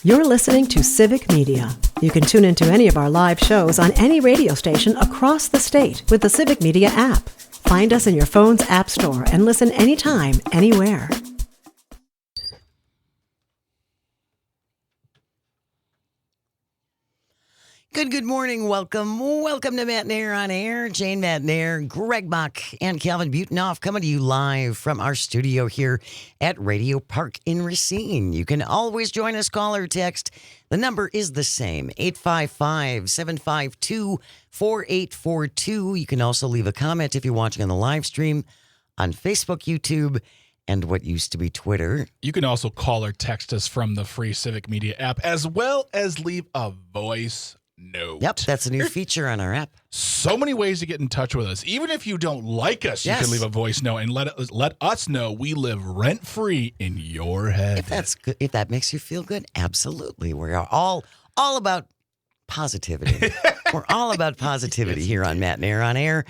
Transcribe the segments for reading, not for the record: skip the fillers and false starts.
You're listening to Civic Media. You can tune into any of our live shows on any radio station across the state with the Civic Media app. Find us in your phone's app store and listen anytime, anywhere. Good morning. Welcome to Matt Nair on Air. Jane Matt Nair, Greg Bach, and Calvin Butonoff coming to you live from our studio here at Radio Park in Racine. You can always join us, call or text. The number is the same, 855-752-4842. You can also leave a comment if you're watching on the live stream on Facebook, YouTube, and what used to be Twitter. You can also call or text us from the free Civic Media app, as well as leave a voice note. Yep, that's a new feature on our app. So many ways to get in touch with us. Even if you don't like us, Yes. you can leave a voice note and let us know we live rent-free in your head. If that's good, if that makes you feel good, absolutely. We're all about positivity. We're all about positivity here on Matt Nair on Air.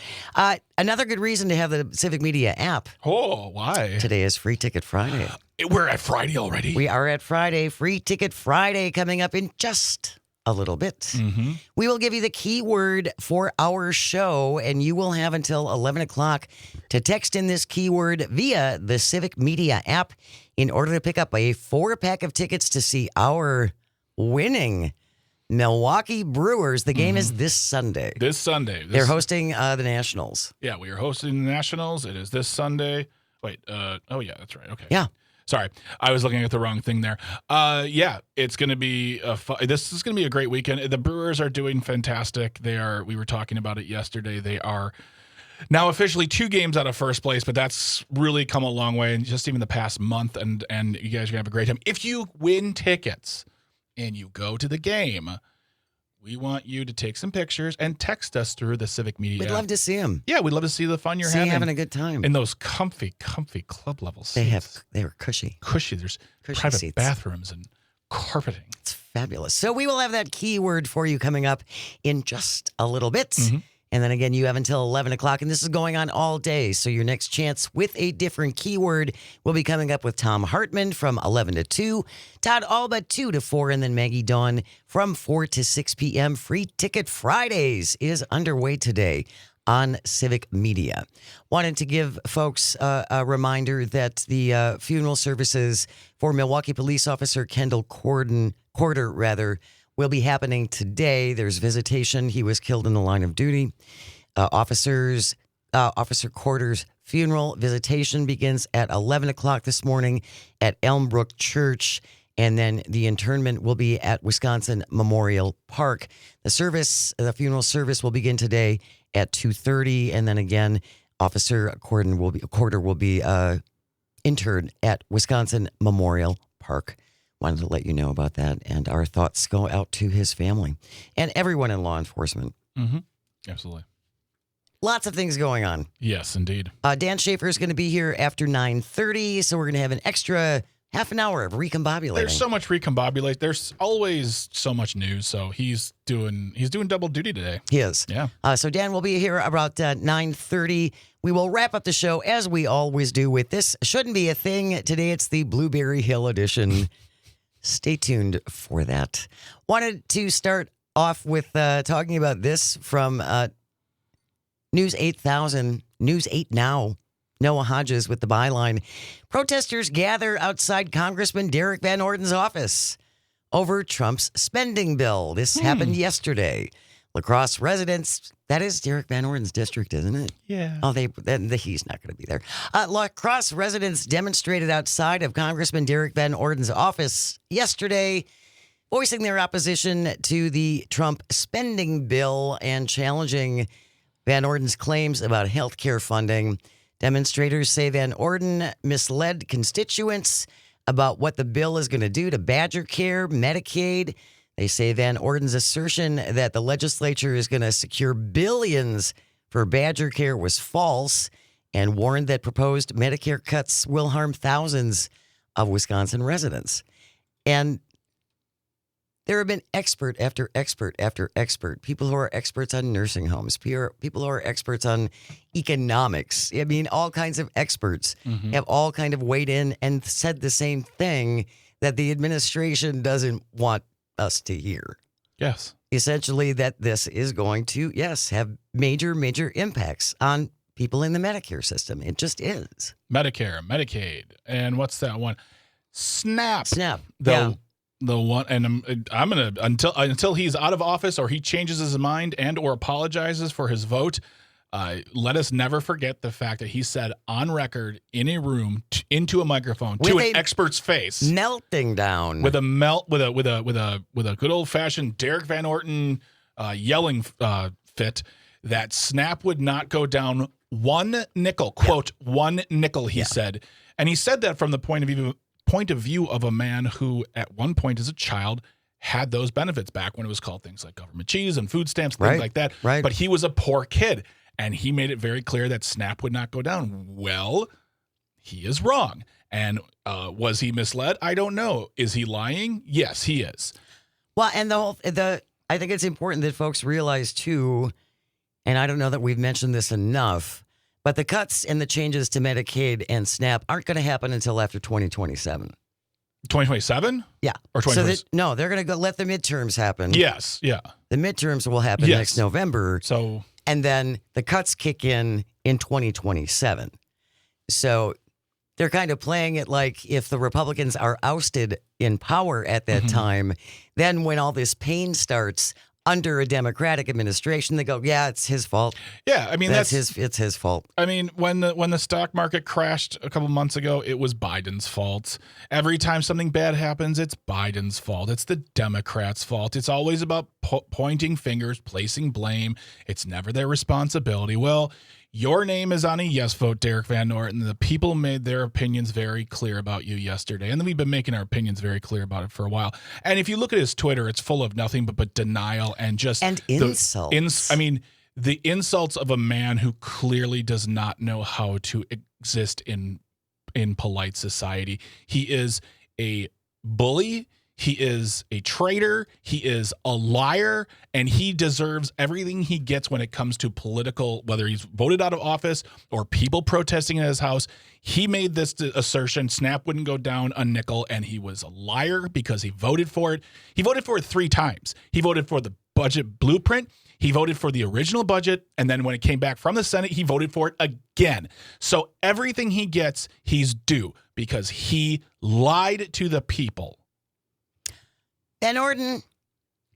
Another good reason to have the Civic Media app. Oh, why? Today is Free Ticket Friday. We're at Friday already. We are at Friday. Free Ticket Friday coming up in just a little bit. Mm-hmm. We will give you the keyword for our show, and you will have until 11 o'clock to text in this keyword via the Civic Media app in order to pick up a 4-pack of tickets to see our winning Milwaukee Brewers. The game is this Sunday. This Sunday. They're hosting the Nationals. Yeah, we are hosting the Nationals. It is this Sunday. Wait, oh yeah, that's right. Okay. Yeah. Sorry, I was looking at the wrong thing there. Yeah, it's going to be this is going to be a great weekend. The Brewers are doing fantastic. We were talking about it yesterday. They are now officially 2 games out of first place, but that's really come a long way in just even the past month. And you guys are going to have a great time. If you win tickets and you go to the game, we want you to take some pictures and text us through the Civic Media. We'd love to see them. Yeah, we'd love to see the fun you're having a good time. in those comfy club level seats. They were cushy. Cushy. There's Cushy private seats. bathrooms and carpeting. It's fabulous. So we will have that keyword for you coming up in just a little bit. Mm-hmm. And then again, you have until 11 o'clock, and this is going on all day. So your next chance with a different keyword will be coming up with Tom Hartman from 11 to 2, Todd Alba 2 to 4, and then Maggie Dawn from 4 to 6 p.m. Free Ticket Fridays is underway today on Civic Media. Wanted to give folks a reminder that the funeral services for Milwaukee police officer Kendall Corder will be happening today. There's visitation. He was killed in the line of duty. Officer Corder's funeral visitation begins at 11 o'clock this morning at Elmbrook Church, and then the interment will be at Wisconsin Memorial Park. The funeral service will begin today at 2:30, and then again, Officer Corder will be interred at Wisconsin Memorial Park. Wanted to let you know about that, and our thoughts go out to his family and everyone in law enforcement. Mm-hmm. Absolutely. Lots of things going on. Yes, indeed. Dan Schaefer is going to be here after 9:30, so we're going to have an extra half an hour of recombobulating. There's so much recombobulate. There's always so much news. So he's doing double duty today. He is. Yeah. So Dan will be here about 9:30. We will wrap up the show as we always do with This Shouldn't Be a Thing. Today it's the Blueberry Hill edition. Stay tuned for that. Wanted to start off with talking about this from News 8000, News 8 Now. Noah Hodges with the byline. Protesters gather outside Congressman Derek Van Orden's office over Trump's spending bill. This happened yesterday. La Crosse residents, that is Derek Van Orden's district, isn't it? Yeah. Oh, he's not going to be there. La Crosse residents demonstrated outside of Congressman Derek Van Orden's office yesterday, voicing their opposition to the Trump spending bill and challenging Van Orden's claims about health care funding. Demonstrators say Van Orden misled constituents about what the bill is going to do to Badger Care, Medicaid. They say Van Orden's assertion that the legislature is going to secure billions for Badger Care was false and warned that proposed Medicare cuts will harm thousands of Wisconsin residents. And there have been expert after expert after expert, people who are experts on nursing homes, people who are experts on economics. I mean, all kinds of experts have all kind of weighed in and said the same thing, that the administration doesn't want us to hear. Yes. Essentially, that this is going to, yes, have major, major impacts on people in the Medicare system. It just is. Medicare, Medicaid, and what's that one? SNAP. SNAP. The one, and I'm gonna until he's out of office or he changes his mind and or apologizes for his vote. Let us never forget the fact that he said on record in a room into a microphone to an expert's face, melting down with a good old fashioned Derek Van Orton yelling fit that SNAP would not go down one nickel. Quote, one nickel. He said, and he said that from the point of view of a man who at one point as a child had those benefits back when it was called things like government cheese and food stamps, things like that. Right. But he was a poor kid. And he made it very clear that SNAP would not go down. Well, he is wrong. And was he misled? I don't know. Is he lying? Yes, he is. Well, and I think it's important that folks realize too, and I don't know that we've mentioned this enough, but the cuts and the changes to Medicaid and SNAP aren't going to happen until after 2027. 2027? Yeah. Or 2027? No, they're going to let the midterms happen. Yes, yeah. The midterms will happen next November. And then the cuts kick in 2027. So they're kind of playing it like if the Republicans are ousted in power at that time, then when all this pain starts under a Democratic administration, they go, yeah, it's his fault. Yeah, I mean, it's his fault. I mean, when the stock market crashed a couple months ago, it was Biden's fault. Every time something bad happens, it's Biden's fault. It's the Democrats' fault. It's always about pointing fingers, placing blame. It's never their responsibility. Well, your name is on a yes vote, Derek Van Orton. The people made their opinions very clear about you yesterday. And then we've been making our opinions very clear about it for a while. And if you look at his Twitter, it's full of nothing but denial and just insults. The insults of a man who clearly does not know how to exist in polite society. He is a bully. He is a traitor. He is a liar, and he deserves everything he gets when it comes to political, whether he's voted out of office or people protesting in his house. He made this assertion, SNAP wouldn't go down a nickel, and he was a liar because he voted for it. He voted for it 3 times. He voted for the budget blueprint. He voted for the original budget, and then when it came back from the Senate, he voted for it again. So everything he gets, he's due because he lied to the people. Van Orton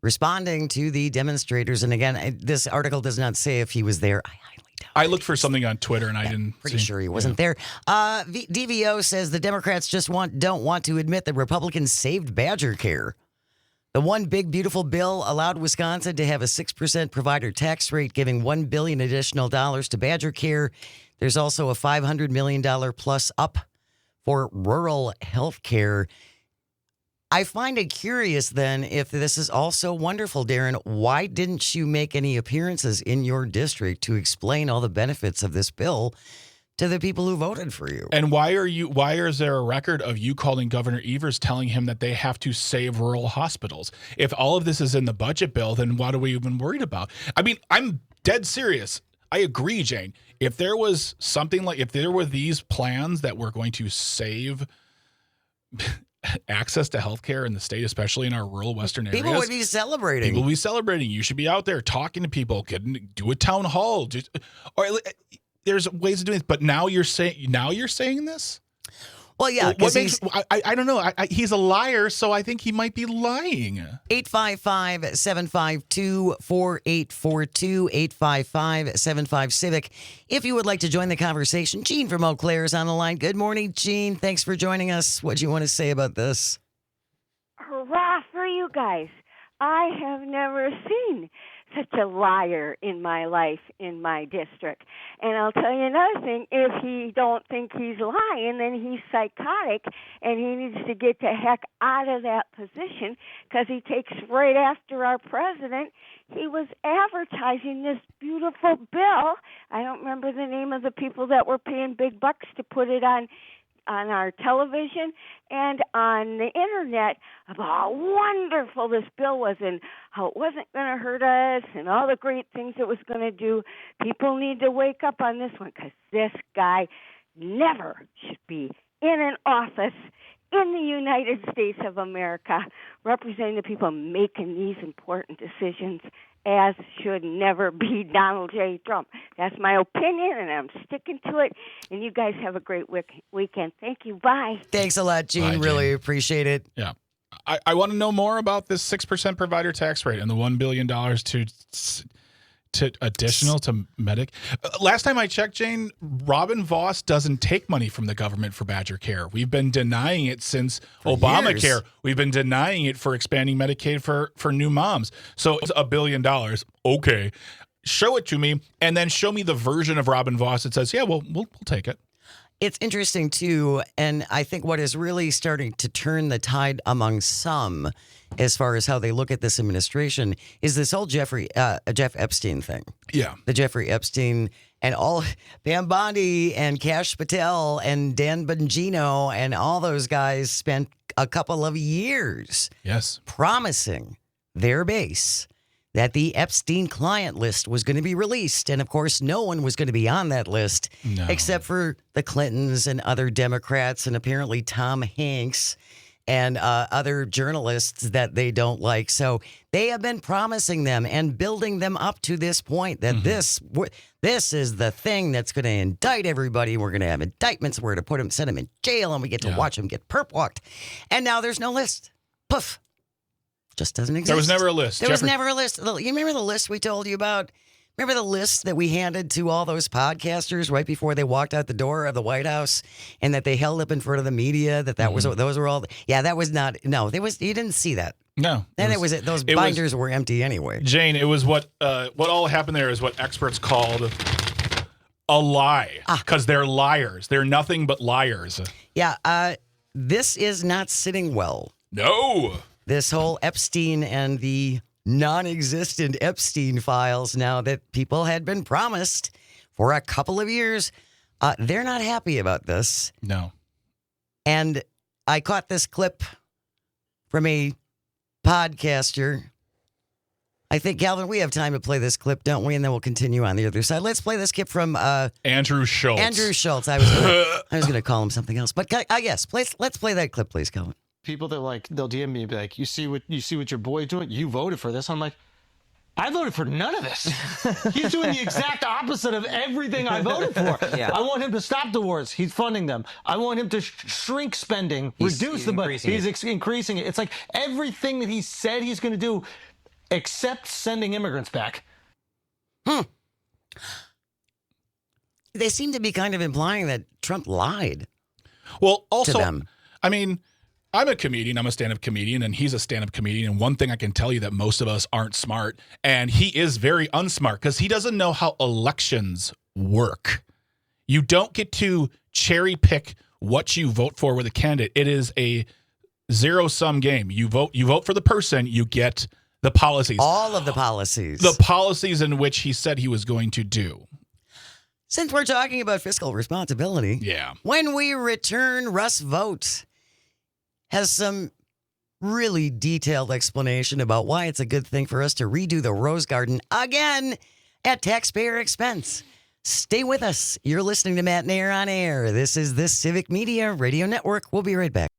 responding to the demonstrators. And again, this article does not say if he was there. I highly doubt I looked for something on Twitter and I didn't Pretty sure he wasn't there. DVO says the Democrats just don't want to admit that Republicans saved Badger Care. The One Big Beautiful Bill allowed Wisconsin to have a 6% provider tax rate, giving $1 billion additional dollars to Badger Care. There's also a $500 million plus up for rural health care. I find it curious, then, if this is also wonderful, Darren, why didn't you make any appearances in your district to explain all the benefits of this bill to the people who voted for you? And why is there a record of you calling Governor Evers telling him that they have to save rural hospitals? If all of this is in the budget bill, then what are we even worried about? I mean, I'm dead serious. I agree, Jane. If there was something like, if there were these plans that were going to save access to healthcare in the state, especially in our rural western areas, people would be celebrating. People would be celebrating. You should be out there talking to people. Do a town hall. There's ways of doing this. But now you're saying this. Well, yeah. What makes, I don't know. He's a liar, so I think he might be lying. 855-752-4842, 855-75-CIVIC. If you would like to join the conversation, Gene from Eau Claire is on the line. Good morning, Gene. Thanks for joining us. What do you want to say about this? Hurrah for you guys. I have never seen such a liar in my life in my district. And I'll tell you another thing, if he don't think he's lying, then he's psychotic and he needs to get the heck out of that position because he takes right after our president. He was advertising this beautiful bill. I don't remember the name of the people that were paying big bucks to put it on our television and on the internet about how wonderful this bill was and how it wasn't going to hurt us and all the great things it was going to do. People need to wake up on this one because this guy never should be in an office in the United States of America, representing the people making these important decisions, as should never be Donald J. Trump. That's my opinion, and I'm sticking to it. And you guys have a great weekend. Thank you. Bye. Thanks a lot, Gene. Bye, Gene. Really appreciate it. Yeah. I want to know more about this 6% provider tax rate and the $1 billion to additional to Medic. Last time I checked, Jane, Robin Vos doesn't take money from the government for Badger Care. We've been denying it since Obamacare. years. We've been denying it for expanding Medicaid for new moms. So it's $1 billion. Okay. Show it to me, and then show me the version of Robin Vos that says, yeah, we'll take it. It's interesting, too, and I think what is really starting to turn the tide among some as far as how they look at this administration is this whole Jeff Epstein thing. Yeah. The Jeffrey Epstein and all Pam Bondi and Kash Patel and Dan Bongino and all those guys spent a couple of years promising their base that the Epstein client list was going to be released. And of course, no one was going to be on that list except for the Clintons and other Democrats and apparently Tom Hanks and other journalists that they don't like. So they have been promising them and building them up to this point that this is the thing that's going to indict everybody. We're going to have indictments. We're going to put them, send them in jail, and we get to watch them get perp walked. And now there's no list. Poof. Just doesn't exist. There was never a list. There was never a list. You remember the list we told you about? Remember the list that we handed to all those podcasters right before they walked out the door of the White House, and that they held up in front of the media? That was those were all. Yeah, that was not. No, there was. You didn't see that. No. Then those binders were empty anyway. Jane, it was what all happened there is what experts called a lie, because they're liars. They're nothing but liars. Yeah. This is not sitting well. No. This whole Epstein and the non-existent Epstein files now that people had been promised for a couple of years, they're not happy about this. No. And I caught this clip from a podcaster. I think, Galvin, we have time to play this clip, don't we? And then we'll continue on the other side. Let's play this clip from Andrew Schultz. Andrew Schultz. I was going to call him something else. But yes, let's play that clip, please, Calvin. People that they'll DM me and be like, you see what your boy's doing? You voted for this. I'm like, I voted for none of this. He's doing the exact opposite of everything I voted for. Yeah. I want him to stop the wars. He's funding them. I want him to shrink spending, reduce the budget. He's increasing it. It's like everything that he said he's going to do, except sending immigrants back. They seem to be kind of implying that Trump lied. Well, also, to them. I mean, I'm a comedian. I'm a stand-up comedian, and he's a stand-up comedian. And one thing I can tell you that most of us aren't smart, and he is very unsmart because he doesn't know how elections work. You don't get to cherry pick what you vote for with a candidate. It is a zero-sum game. You vote for the person, you get the policies. All of the policies. The policies in which he said he was going to do. Since we're talking about fiscal responsibility, when we return, Russ Vought has some really detailed explanation about why it's a good thing for us to redo the Rose Garden again at taxpayer expense. Stay with us. You're listening to Matt Nair on Air. This is the Civic Media Radio Network. We'll be right back.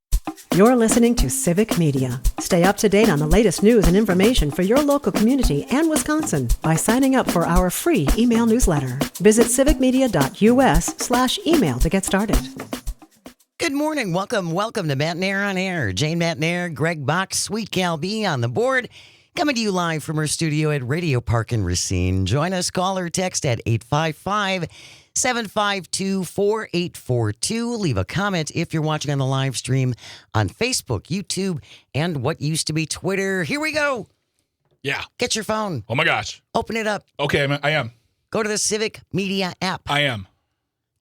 You're listening to Civic Media. Stay up to date on the latest news and information for your local community and Wisconsin by signing up for our free email newsletter. Visit civicmedia.us/email to get started. Good morning. Welcome to Matt Nair on Air. Jane Matt Nair, Greg Bach, Sweet Cal B on the board. Coming to you live from our studio at Radio Park in Racine. Join us, call or text at 855-752-4842. Leave a comment if you're watching on the live stream on Facebook, YouTube, and what used to be Twitter. Here we go. Yeah. Get your phone. Oh, my gosh. Open it up. Okay, I am. Go to the Civic Media app. I am.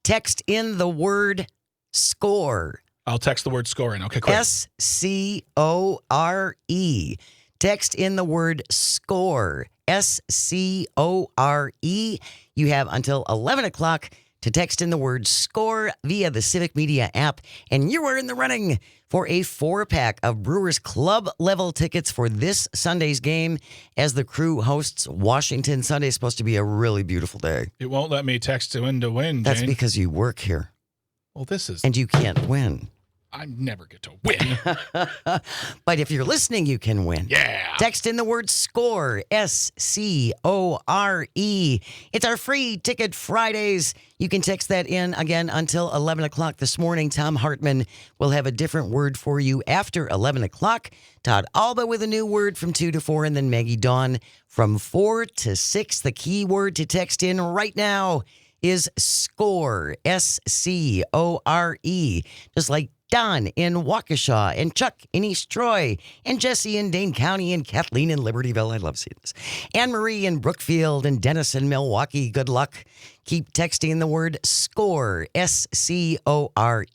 Text in the word SCORE. I'll text the word SCORE in. Okay, quick. SCORE. Text in the word SCORE. SCORE. You have until 11 o'clock to text in the word SCORE via the Civic Media app, and you are in the running for a 4-pack of Brewers Club level tickets for this Sunday's game as the crew hosts Washington. Sunday's supposed to be a really beautiful day. It won't let me text to win, Jane. That's because you work here. Well, this is... And you can't win. I never get to win. But if you're listening, you can win. Yeah. Text in the word SCORE, SCORE. It's our free Ticket Fridays. You can text that in again until 11 o'clock this morning. Tom Hartman will have a different word for you after 11 o'clock. Todd Alba with a new word from 2 to 4, and then Maggie Dawn from 4 to 6. The key word to text in right now is SCORE, SCORE. Just like Don in Waukesha, and Chuck in East Troy, and Jesse in Dane County, and Kathleen in Libertyville. I love seeing this. Anne Marie in Brookfield, and Dennis in Milwaukee. Good luck. Keep texting the word SCORE, SCORE.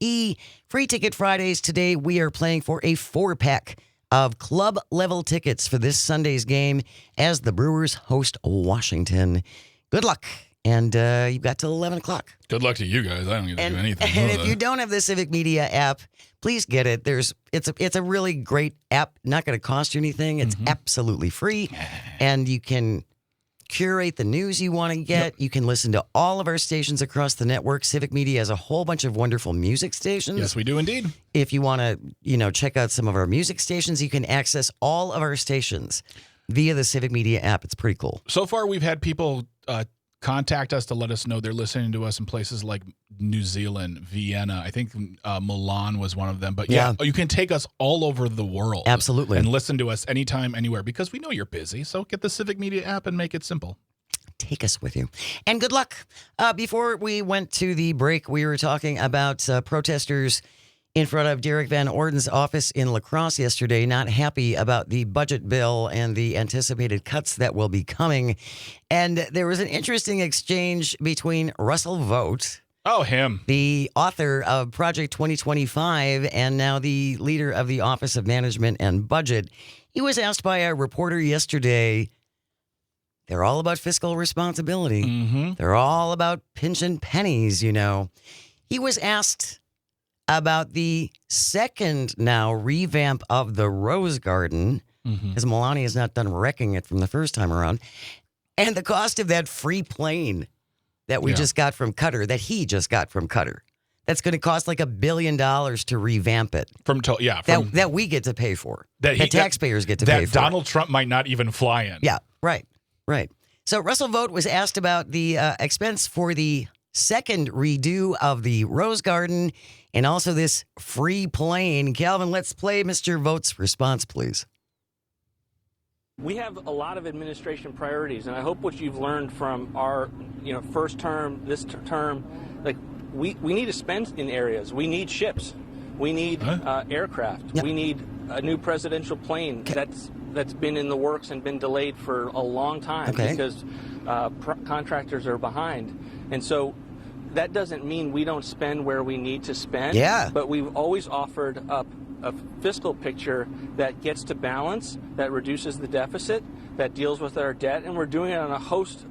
Free Ticket Fridays. Today we are playing for a 4-pack of club level tickets for this Sunday's game as the Brewers host Washington. Good luck. And you've got till 11 o'clock. Good luck to you guys. I don't get to do anything. And if you don't have the Civic Media app, please get it. It's a really great app. Not going to cost you anything. It's absolutely free. And you can curate the news you want to get. Yep. You can listen to all of our stations across the network. Civic Media has a whole bunch of wonderful music stations. Yes, we do indeed. If you want to, check out some of our music stations, you can access all of our stations via the Civic Media app. It's pretty cool. So far, we've had people contact us to let us know they're listening to us in places like New Zealand, Vienna. I think Milan was one of them. But yeah, you can take us all over the world. Absolutely. And listen to us anytime, anywhere, because we know you're busy. So get the Civic Media app and make it simple. Take us with you. And good luck. Before we went to the break, we were talking about protesters in front of Derek Van Orden's office in La Crosse yesterday, not happy about the budget bill and the anticipated cuts that will be coming. And there was an interesting exchange between Russell Vought, him, the author of Project 2025, and now the leader of the Office of Management and Budget. He was asked by a reporter yesterday, they're all about fiscal responsibility. Mm-hmm. They're all about pinching pennies, He was asked about the second now revamp of the Rose Garden, because Melania has not done wrecking it from the first time around, and the cost of that free plane that we just got from Qatar, that he just got from Qatar. That's going to cost like $1 billion to revamp it. That we get to pay for. That taxpayers get to pay for. That Donald Trump might not even fly in. Yeah, right. So Russell Vought was asked about the expense for the second redo of the Rose Garden and also this free plane. Calvin, let's play Mr. Vaught's response, please. We have a lot of administration priorities, and I hope what you've learned from our, first term, this term, like we need to spend in areas. We need ships. We need aircraft. Yep. We need a new presidential plane that's been in the works and been delayed for a long time because contractors are behind. And so that doesn't mean we don't spend where we need to spend. Yeah. But we've always offered up a fiscal picture that gets to balance, that reduces the deficit, that deals with our debt, and we're doing it in a host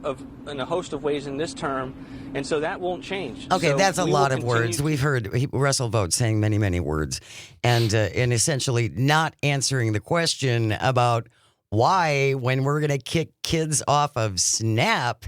of ways in this term, and so that won't change. Okay, so that's a lot of words. We've heard Russell Vought saying many, many words, and essentially not answering the question about why, when we're going to kick kids off of SNAP,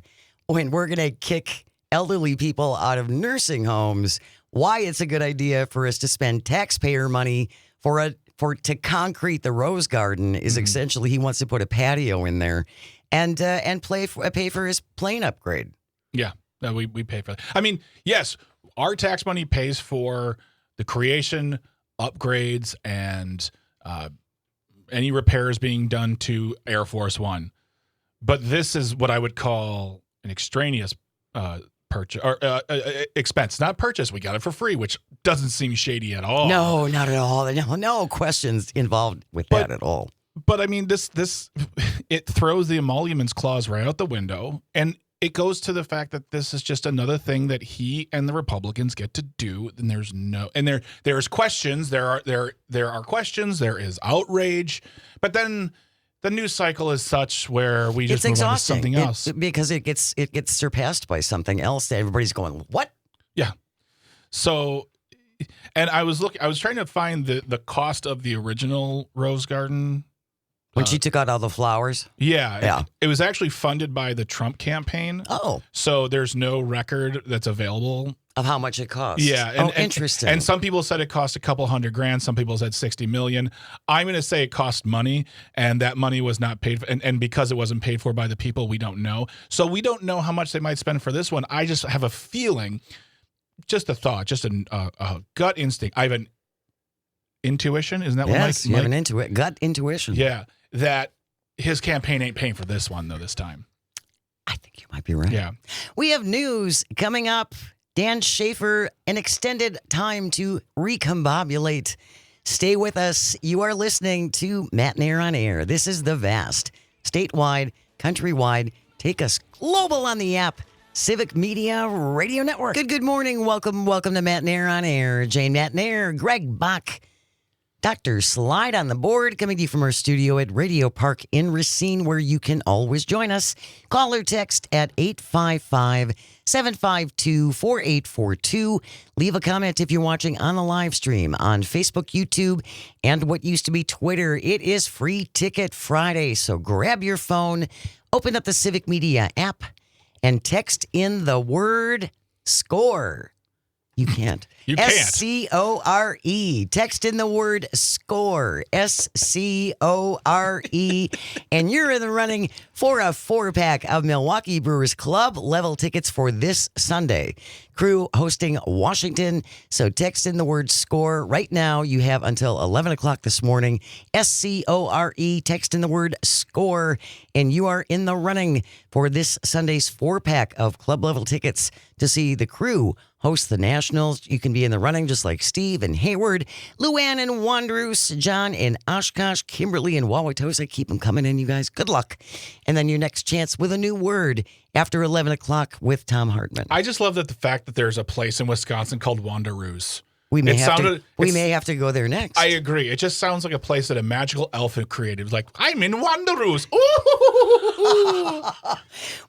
when we're going to kick elderly people out of nursing homes, why it's a good idea for us to spend taxpayer money to concrete the Rose Garden is essentially he wants to put a patio in there and pay for his plane upgrade. Yeah, we pay for that. I mean, yes, our tax money pays for the creation, upgrades, and any repairs being done to Air Force One. But this is what I would call an extraneous purchase or expense, not purchase. We got it for free, which doesn't seem shady at all. No, not at all. No questions involved with that at all. But I mean, this it throws the emoluments clause right out the window, and it goes to the fact that this is just another thing that he and the Republicans get to do. And there's questions. There are questions. There is outrage, but then the news cycle is such where we just move on to something else because it gets surpassed by something else that everybody's going, what? Yeah. So, and I was trying to find the cost of the original Rose Garden When she took out all the flowers? Yeah. It was actually funded by the Trump campaign. Oh. So there's no record that's available. Of how much it costs. Yeah. Interesting. And some people said it cost a couple $100,000. Some people said $60 million. I'm going to say it cost money, and that money was not paid for. And because it wasn't paid for by the people, we don't know. So we don't know how much they might spend for this one. I just have a feeling, just a thought, just a gut instinct. I have an intuition. Isn't that what Mike? Yes, you have an gut intuition. Yeah. That his campaign ain't paying for this one, though, this time. I think you might be right. Yeah. We have news coming up. Dan Schaefer, an extended time to recombobulate. Stay with us. You are listening to Matt Nair on Air. This is the vast, statewide, countrywide, take us global on the app, Civic Media Radio Network. Good morning. Welcome to Matt Nair on Air. Jane Matt Nair, Greg Bach, Dr. Slide on the board, coming to you from our studio at Radio Park in Racine, where you can always join us. Call or text at 855-752-4842. Leave a comment if you're watching on the live stream on Facebook, YouTube, and what used to be Twitter. It is Free Ticket Friday, so grab your phone, open up the Civic Media app, and text in the word SCORE. You can't. You can't. SCORE. Text in the word SCORE. SCORE. And you're in the running for a 4-pack of Milwaukee Brewers Club level tickets for this Sunday. Crew hosting Washington. So text in the word SCORE. Right now, you have until 11 o'clock this morning. SCORE. Text in the word SCORE. And you are in the running for this Sunday's 4-pack of club level tickets to see the Crew host the Nationals. You can be in the running just like Steve and Hayward, Luann and Wanderus, John in Oshkosh, Kimberly and Wauwatosa. Keep them coming in, you guys. Good luck. And then your next chance with a new word after 11 o'clock with Tom Hartman. I just love that the fact that there's a place in Wisconsin called Wanderus. We may have to go there next. I agree. It just sounds like a place that a magical elf had created. Like, I'm in Wanderus. Ooh.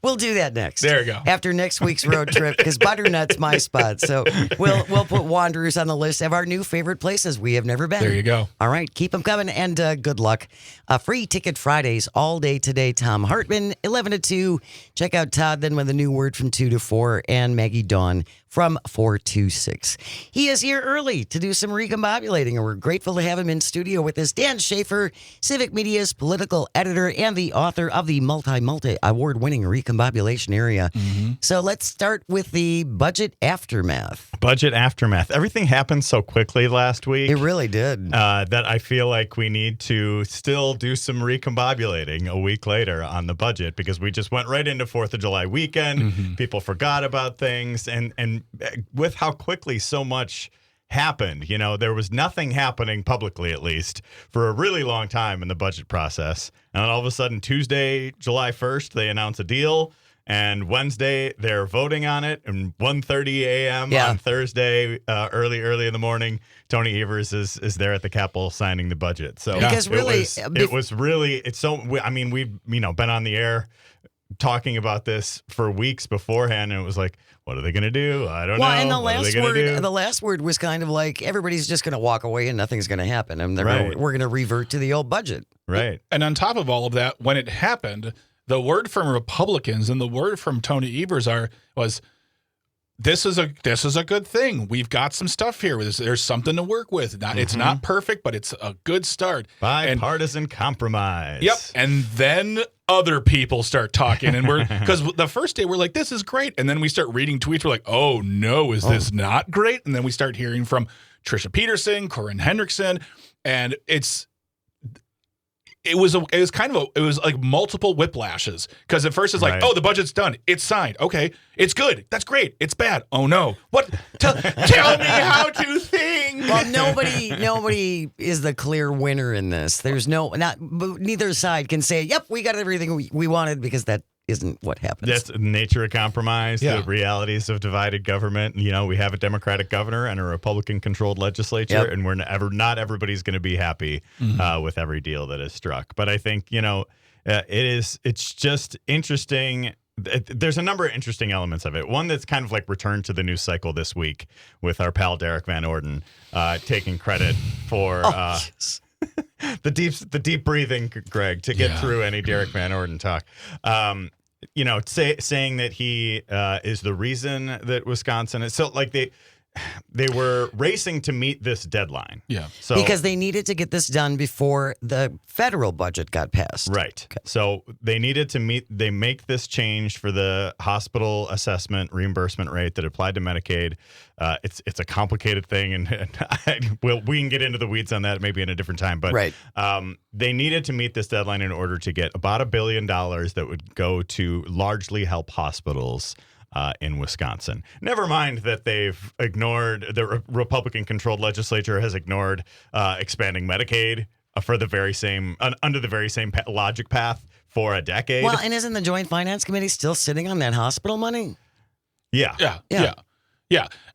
We'll do that next. There you go. After next week's road trip, because Butternut's my spot. So we'll put Wanderers on the list of our new favorite places we have never been. There you go. All right. Keep them coming, and good luck. Free Ticket Fridays all day today. Tom Hartman, 11 to 2. Check out Todd then with a new word from 2 to 4, and Maggie Dawn from 4 to 6. He is here early to do some recombobulating, and we're grateful to have him in studio with us. Dan Schaefer, Civic Media's political editor and the author of the multi-award-winning Recombobulation Area. Mm-hmm. So let's start with the budget aftermath. Everything happened so quickly last week. It really did. That I feel like we need to still do some recombobulating a week later on the budget, because we just went right into 4th of July weekend. Mm-hmm. People forgot about things, and with how quickly so much happened, there was nothing happening publicly, at least, for a really long time in the budget process. And then all of a sudden, Tuesday, July 1st, they announce a deal. And Wednesday, they're voting on it. And 1:30 a.m. on Thursday, early in the morning, Tony Evers is there at the Capitol signing the budget. So because we've been on the air talking about this for weeks beforehand, and it was like, what are they going to do? I don't know. And the last word was kind of like, everybody's just going to walk away and nothing's going to happen. And we're going to revert to the old budget. Right. And on top of all of that, when it happened, the word from Republicans and the word from Tony Evers was, this is a good thing. We've got some stuff here. There's something to work with. It's not perfect, but it's a good start. Bipartisan compromise. Yep. And then other people start talking, and because the first day we're like, this is great, and then we start reading tweets. We're like, oh no, is this not great? And then we start hearing from Trisha Peterson, Corinne Hendrickson, and it was like multiple whiplashes, because at first it's like, oh, the budget's done, it's signed, okay, it's good, that's great, it's bad, oh no, what? Tell me how to think. Well, nobody is the clear winner in this. There's neither side can say, yep, we got everything we wanted, because that isn't what happens. That's the nature of compromise, the realities of divided government. We have a Democratic governor and a Republican-controlled legislature, and not everybody's going to be happy with every deal that is struck. But I think, it's just interesting. There's a number of interesting elements of it. One that's kind of like returned to the news cycle this week with our pal Derek Van Orden taking credit for the deep breathing, Greg, to get through any Derek Van Orden talk. Saying that he is the reason that Wisconsin is so like they were racing to meet this deadline. Yeah. So because they needed to get this done before the federal budget got passed. Right. Okay. So they needed to make this change for the hospital assessment reimbursement rate that applied to Medicaid. It's a complicated thing, and we can get into the weeds on that maybe in a different time. But right. They needed to meet this deadline in order to get about $1 billion that would go to largely help hospitals in Wisconsin. Never mind that they've ignored, the Republican-controlled legislature has ignored expanding Medicaid for the very same, under the very same logic path for a decade. Well, and isn't the Joint Finance Committee still sitting on that hospital money? Yeah.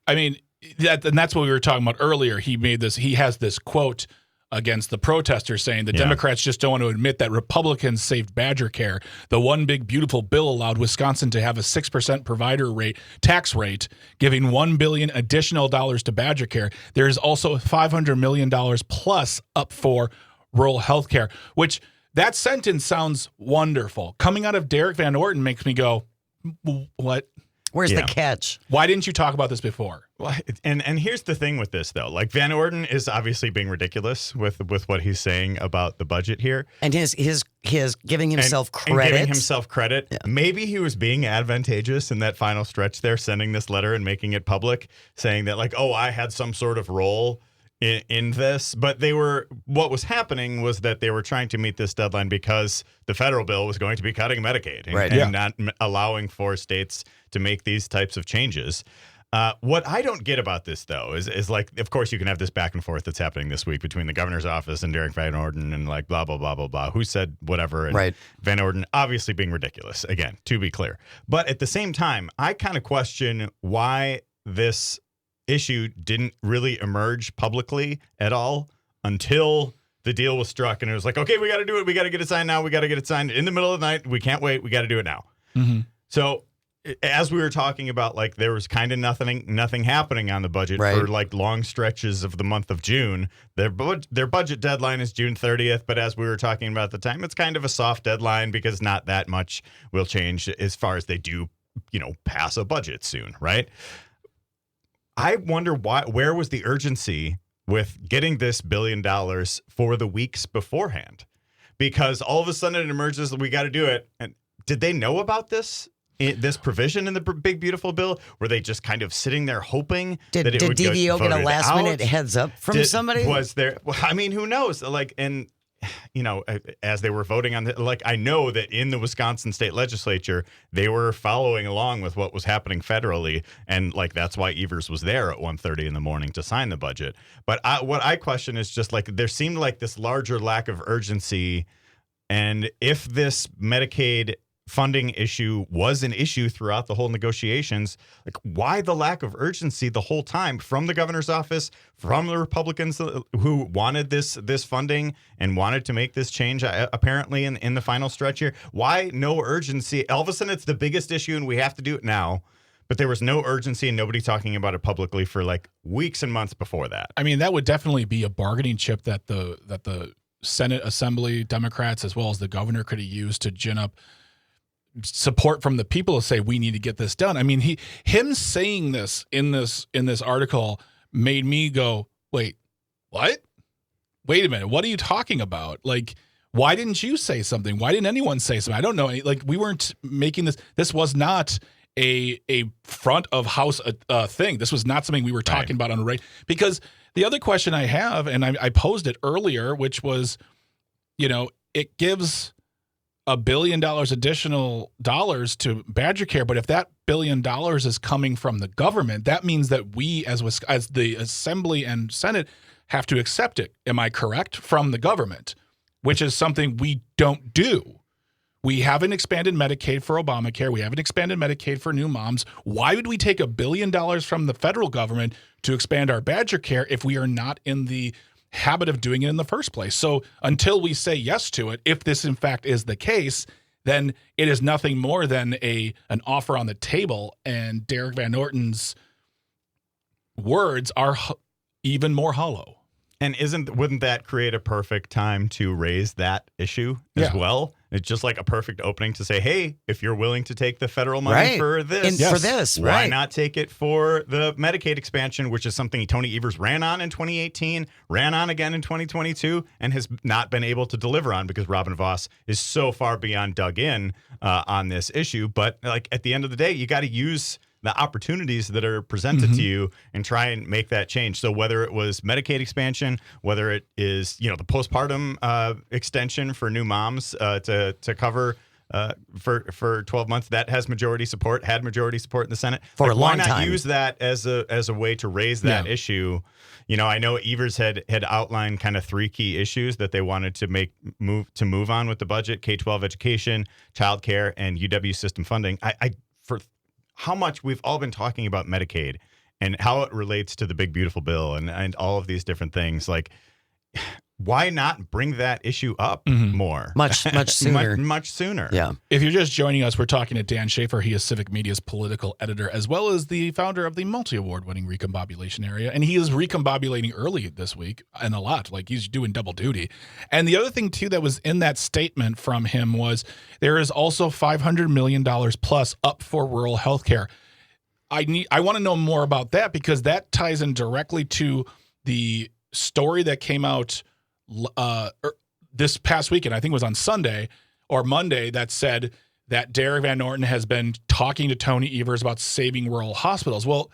I mean, that's what we were talking about earlier. He has this quote against the protesters saying the Democrats just don't want to admit that Republicans saved Badger Care. The one big beautiful bill allowed Wisconsin to have a 6% provider tax rate, giving $1 billion additional dollars to Badger Care. There is also $500 million plus up for rural health care, which that sentence sounds wonderful. Coming out of Derek Van Orden makes me go, what? Where's the catch? Why didn't you talk about this before? Well, and here's the thing with this, though. Like, Van Orden is obviously being ridiculous with what he's saying about the budget here. And his giving himself credit. And giving himself credit. Yeah. Maybe he was being advantageous in that final stretch there, sending this letter and making it public, saying that, like, oh, I had some sort of role in this. But what was happening was that they were trying to meet this deadline because the federal bill was going to be cutting Medicaid and not allowing for states to make these types of changes. What I don't get about this, though, is like, of course, you can have this back and forth that's happening this week between the governor's office and Derek Van Orden and like blah, blah, blah, blah, blah. Who said whatever? And Van Orden obviously being ridiculous, again, to be clear. But at the same time, I kind of question why this issue didn't really emerge publicly at all until the deal was struck. And it was like, okay, we got to do it. We got to get it signed now. We got to get it signed in the middle of the night. We can't wait. We got to do it now. Mm-hmm. So as we were talking about, like, there was kind of nothing happening on the budget for like long stretches of the month of June. Their budget deadline is June 30th, but as we were talking about at the time, it's kind of a soft deadline because not that much will change as far as they do, pass a budget soon, right? I wonder where was the urgency with getting this $1 billion for the weeks beforehand? Because all of a sudden it emerges that we got to do it. And did they know about this provision in the big beautiful bill? Were they just kind of sitting there hoping that it would DVO get a last out? minute heads up from somebody? Was there? Well, I mean, who knows? Like, and as they were voting on I know that in the Wisconsin state legislature, they were following along with what was happening federally. And like, that's why Evers was there at 1:30 in the morning to sign the budget. But what I question is just like, there seemed like this larger lack of urgency. And if this Medicaid funding issue was an issue throughout the whole negotiations, like, why the lack of urgency the whole time from the governor's office, from the Republicans who wanted this funding and wanted to make this change apparently in the final stretch here? Why no urgency? All of a sudden it's the biggest issue and we have to do it now. But there was no urgency and nobody talking about it publicly for like weeks and months before that. I mean, that would definitely be a bargaining chip that the Senate Assembly Democrats as well as the governor could have used to gin up support from the people to say we need to get this done. I mean, him saying this in this article made me go, wait, what? Wait a minute, what are you talking about? Like, why didn't you say something? Why didn't anyone say something? I don't know. Like, we weren't making this. This was not a front of house thing. This was not something we were talking about on the radio. Because the other question I have, and I posed it earlier, which was, it gives $1 billion additional dollars to Badger Care, but if that $1 billion is coming from the government, that means that we as the Assembly and Senate have to accept it. Am I correct? From the government, which is something we don't do. We haven't expanded Medicaid for Obamacare. We haven't expanded Medicaid for new moms. Why would we take $1 billion from the federal government to expand our Badger Care if we are not in the habit of doing it in the first place? So until we say yes to it, if this in fact is the case, then it is nothing more than an offer on the table, and Derek Van Orden's words are even more hollow. And wouldn't that create a perfect time to raise that issue as well? It's just like a perfect opening to say, hey, if you're willing to take the federal money for this, why not take it for the Medicaid expansion, which is something Tony Evers ran on in 2018, ran on again in 2022, and has not been able to deliver on because Robin Vos is so far beyond dug in on this issue. But like at the end of the day, you got to use the opportunities that are presented to you and try and make that change. So whether it was Medicaid expansion, whether it is, the postpartum extension for new moms to cover for 12 months, that has majority support, had majority support in the Senate. For a long time. Why not use that as a way to raise that issue? I know Evers had outlined kind of 3 key issues that they wanted to move on with the budget: K-12 education, childcare, and UW system funding. For how much we've all been talking about Medicaid and how it relates to the big, beautiful bill and all of these different things. Like, why not bring that issue up more? Much sooner. much sooner. Yeah. If you're just joining us, we're talking to Dan Schaefer. He is Civic Media's political editor, as well as the founder of the multi-award winning Recombobulation Area. And he is recombobulating early this week and a lot. Like, he's doing double duty. And the other thing, too, that was in that statement from him was there is also $500 million plus up for rural health care. I want to know more about that, because that ties in directly to the story that came out this past weekend. I think it was on Sunday or Monday, that said that Derek Van Orton has been talking to Tony Evers about saving rural hospitals. Well,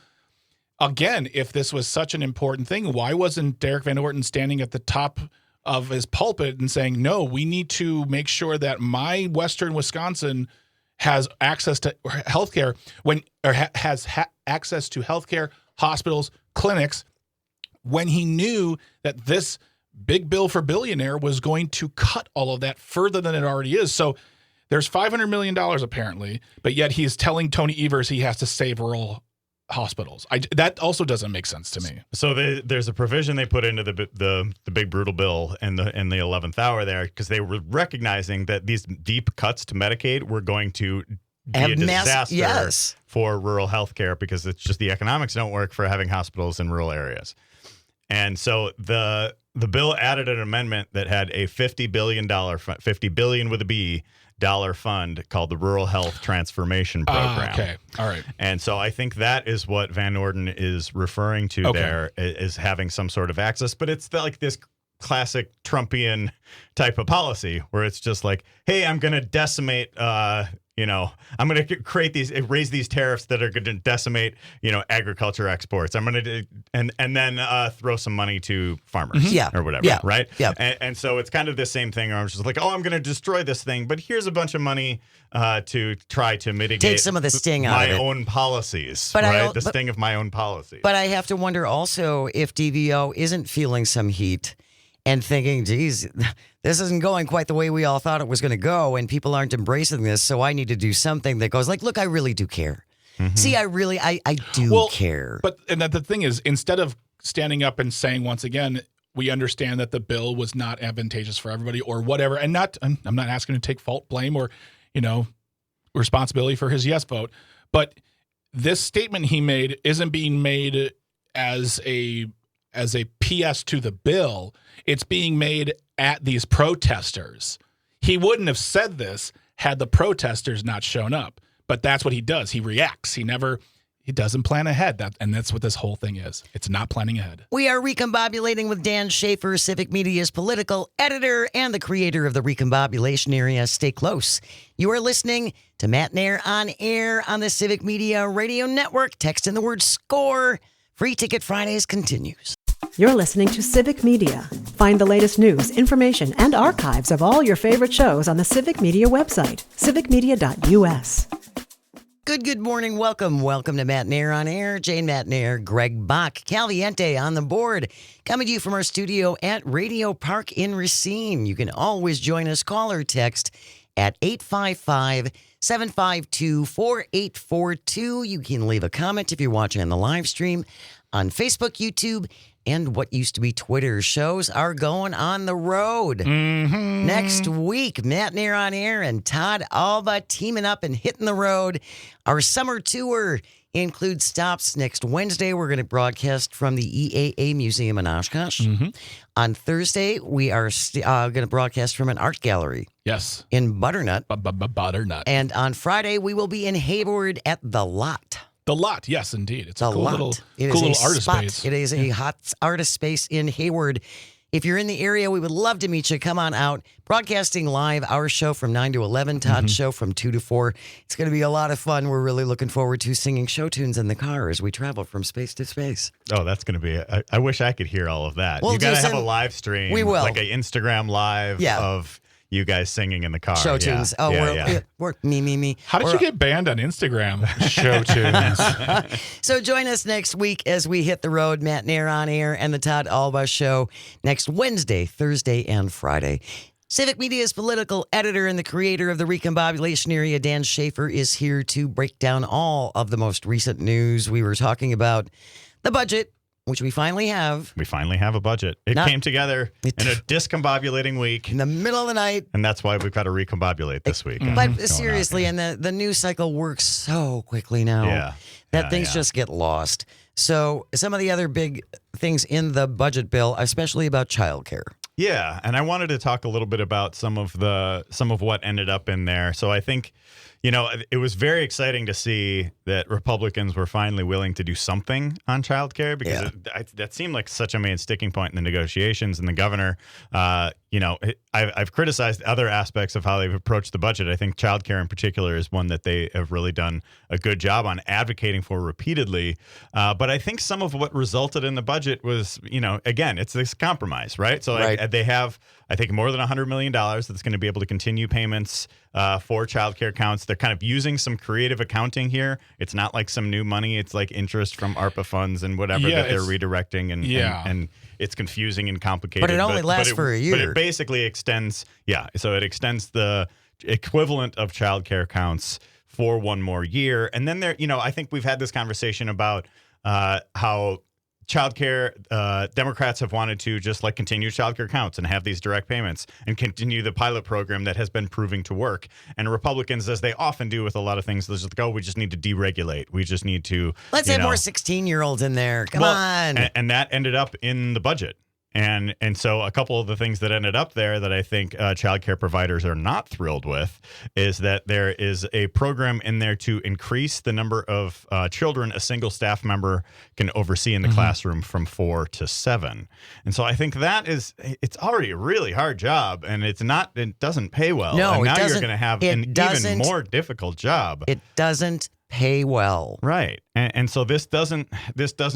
again, if this was such an important thing, why wasn't Derek Van Orton standing at the top of his pulpit and saying, no, we need to make sure that my Western Wisconsin has access to healthcare access to healthcare, hospitals, clinics, when he knew that this big bill for billionaire was going to cut all of that further than it already is. So there's $500 million apparently, but yet he's telling Tony Evers he has to save rural hospitals. That also doesn't make sense to me. So there's a provision they put into the big brutal bill in the 11th hour there, because they were recognizing that these deep cuts to Medicaid were going to be a disaster for rural health care, because it's just the economics don't work for having hospitals in rural areas. And so the bill added an amendment that had a $50 billion fund, $50 billion with a B dollar fund called the Rural Health Transformation Program. Okay. All right. And so I think that is what Van Orden is referring to there, is having some sort of access. But it's like this classic Trumpian type of policy where it's just like, hey, I'm going to decimate, I'm going to raise these tariffs that are going to decimate, agriculture exports. I'm going to and then throw some money to farmers or whatever, right? Yeah. And so it's kind of the same thing. I'm just like, I'm going to destroy this thing, but here's a bunch of money to try to mitigate, take some of the sting out of it. My own policies, but right? The sting of my own policies. But I have to wonder also if DVO isn't feeling some heat and thinking, geez, this isn't going quite the way we all thought it was going to go, and people aren't embracing this, so I need to do something that goes like, look, I really do care. See, I do care. But the thing is, instead of standing up and saying, once again, we understand that the bill was not advantageous for everybody or whatever, and I'm not asking to take fault, blame, or, responsibility for his yes vote, but this statement he made isn't being made as a PS to the bill. It's being made at these protesters. He wouldn't have said this had the protesters not shown up, but that's what he does. He reacts. He doesn't plan ahead. And that's what this whole thing is. It's not planning ahead. We are recombobulating with Dan Schaefer, Civic Media's political editor and the creator of the Recombobulation Area. Stay close. You are listening to Matt Nair on air on the Civic Media Radio Network. Text in the word SCORE. Free Ticket Fridays continues. You're listening to Civic Media. Find the latest news, information, and archives of all your favorite shows on the Civic Media website, civicmedia.us. Good morning. Welcome to Matt Nair on air. Jane Matt Nair, Greg Bach, Caliente on the board. Coming to you from our studio at Radio Park in Racine. You can always join us. Call or text at 855-752-4842. You can leave a comment if you're watching on the live stream on Facebook, YouTube, and what used to be Twitter. Shows are going on the road. Mm-hmm. Next week, Matt Nair on Air and Todd Alba teaming up and hitting the road. Our summer tour includes stops next Wednesday. We're going to broadcast from the EAA Museum in Oshkosh. Mm-hmm. On Thursday, we are going to broadcast from an art gallery Yes. in Butternut. Butternut. And on Friday, we will be in Hayward at The Lot. The Lot. Yes, indeed. It's The a cool Lot. little, It is cool a little artist spot. space. It is a hot artist space in Hayward. If you're in the area, we would love to meet you. Come on out. Broadcasting live, our show from 9 to 11, Todd's show from 2 to 4. It's going to be a lot of fun. We're really looking forward to singing show tunes in the car as we travel from space to space. Oh, that's going to be. I wish I could hear all of that. We'll You got to do have some- a live stream. We will. Like an Instagram live Yeah. of you guys singing in the car. Show Yeah. tunes. Oh, Yeah, we're me. How did you get banned on Instagram? Show tunes. So join us next week as we hit the road. Matt Nair on Air and the Todd Alba Show next Wednesday, Thursday, and Friday. Civic Media's political editor and the creator of the Recombobulation Area, Dan Schaefer, is here to break down all of the most recent news. We were talking about the budget, which we finally have We finally have a budget. It Not- came together in a discombobulating week, in the middle of the night. and that's why we've got to recombobulate this week. But Going on seriously, here. and the news cycle works so quickly now Yeah. that Yeah, things yeah. just get lost. So some of the other big things in the budget bill, especially about childcare. Yeah, and I wanted to talk a little bit about some of what ended up in there. So I think, it was very exciting to see that Republicans were finally willing to do something on childcare because that seemed like such a main sticking point in the negotiations. And the governor, I've criticized other aspects of how they've approached the budget. I think childcare in particular is one that they have really done a good job on advocating for repeatedly. But I think some of what resulted in the budget was, again, it's this compromise, right? So Right. they have, I think, more than $100 million that's going to be able to continue payments for childcare accounts. They're kind of using some creative accounting here. It's not like some new money. It's like interest from ARPA funds and whatever Yeah, that they're it's- redirecting. And it's confusing and complicated. But it only lasts for a But year. it basically extends, so it extends the equivalent of childcare accounts for one more year. And then I think we've had this conversation about how childcare, Democrats have wanted to just like continue childcare accounts and have these direct payments and continue the pilot program that has been proving to work. And Republicans, as they often do with a lot of things, they're just like, we just need to deregulate. We just need to Let's have more 16-year-olds in there. Come on. And that ended up in the budget. And so a couple of the things that ended up there that I think childcare providers are not thrilled with is that there is a program in there to increase the number of children a single staff member can oversee in the classroom from 4 to 7. And so I think it's already a really hard job, and it doesn't pay well. No, and it now you're doesn't- going to have it an even doesn't- more difficult job. It doesn't pay well. Right. And so this doesn't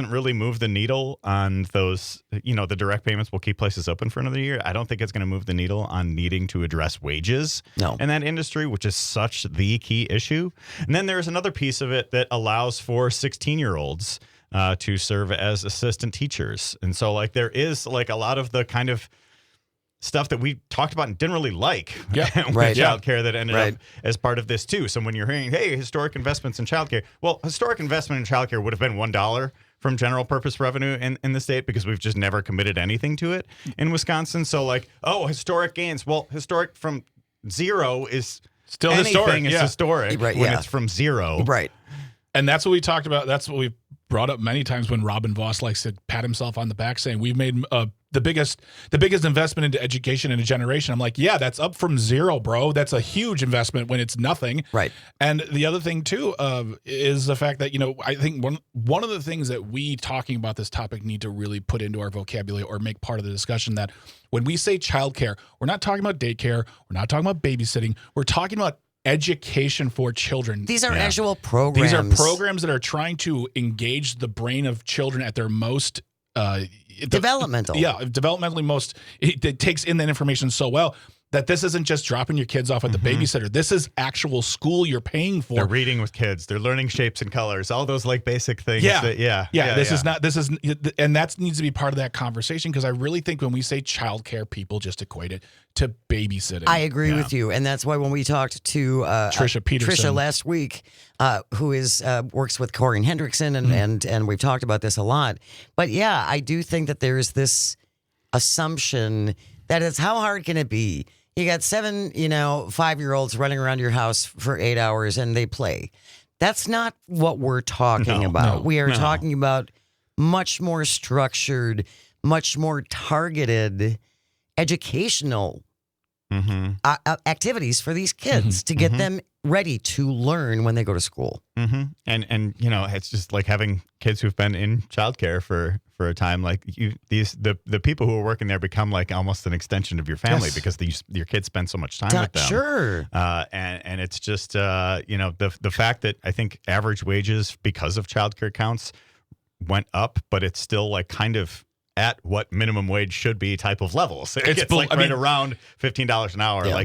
really move the needle on those, the direct payments will keep places open for another year. I don't think it's going to move the needle on needing to address wages in that industry, which is such the key issue. And then there's another piece of it that allows for 16-year-olds to serve as assistant teachers. And so there is a lot of the kind of stuff that we talked about and didn't really like with childcare that ended up as part of this too. So when you're hearing, hey, historic investments in childcare, well, historic investment in childcare would have been $1 from general purpose revenue in the state because we've just never committed anything to it in Wisconsin. So historic gains. Well, historic from zero is Still anything historic. is Yeah. historic when it's from zero. Right. And that's what we talked about. That's what we brought up many times when Robin Voss likes to pat himself on the back saying, we've made the biggest investment into education in a generation. I'm like, yeah, that's up from zero, bro. That's a huge investment when it's nothing. Right. And the other thing too is the fact that, I think one of the things that we talking about this topic need to really put into our vocabulary or make part of the discussion that when we say childcare, we're not talking about daycare. We're not talking about babysitting. We're talking about education for children. These are actual programs. These are programs that are trying to engage the brain of children at their most developmental. Developmentally most. It takes in that information so well. That this isn't just dropping your kids off at the babysitter. This is actual school you're paying for. They're reading with kids. They're learning shapes and colors. All those like basic things. Yeah. This is and that needs to be part of that conversation, because I really think when we say childcare, people just equate it to babysitting. I agree with you, and that's why when we talked to Trisha Peterson last week, who is works with Corinne Hendrickson, and we've talked about this a lot. But yeah, I do think that there's this assumption that it's how hard can it be? You got 7, 5-year-olds running around your house for 8 hours and they play. That's not what we're talking about. We are talking about much more structured, much more targeted educational activities for these kids to get them ready to learn when they go to school. And it's just like having kids who've been in childcare for a time. Like the people who are working there become like almost an extension of your family because your kids spend so much time with them. Sure. And it's just the fact that I think average wages because of childcare counts went up, but it's still like kind of at what minimum wage should be type of levels. It's like around $15 an hour. Yeah.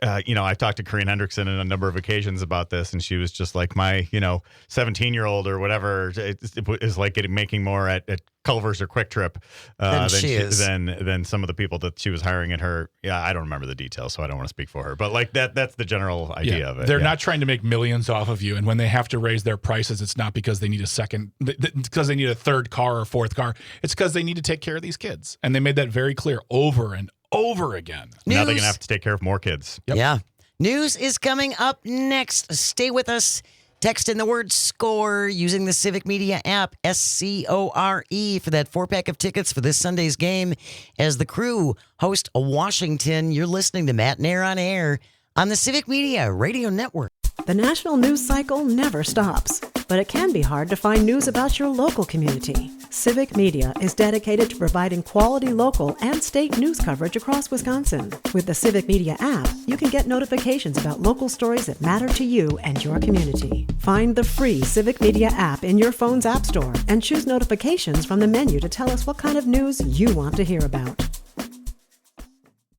I've talked to Corinne Hendrickson on a number of occasions about this, and she was just like, my 17-year-old or whatever is like making more at Culver's or Quick Trip than some of the people that she was hiring at her. Yeah, I don't remember the details, so I don't want to speak for her. But like that's the general idea of it. They're not trying to make millions off of you, and when they have to raise their prices, it's not because they need because they need a third car or fourth car. It's because they need to take care of these kids, and they made that very clear over and over again. Now they're going to have to take care of more kids. Yep. Yeah. News is coming up next. Stay with us. Text in the word SCORE using the Civic Media app, SCORE, for that 4-pack of tickets for this Sunday's game as the Crew host Washington. You're listening to Matt Nair on Air on the Civic Media Radio Network. The national news cycle never stops, but it can be hard to find news about your local community. Civic Media is dedicated to providing quality local and state news coverage across Wisconsin. With the Civic Media app, you can get notifications about local stories that matter to you and your community. Find the free Civic Media app in your phone's app store and choose notifications from the menu to tell us what kind of news you want to hear about.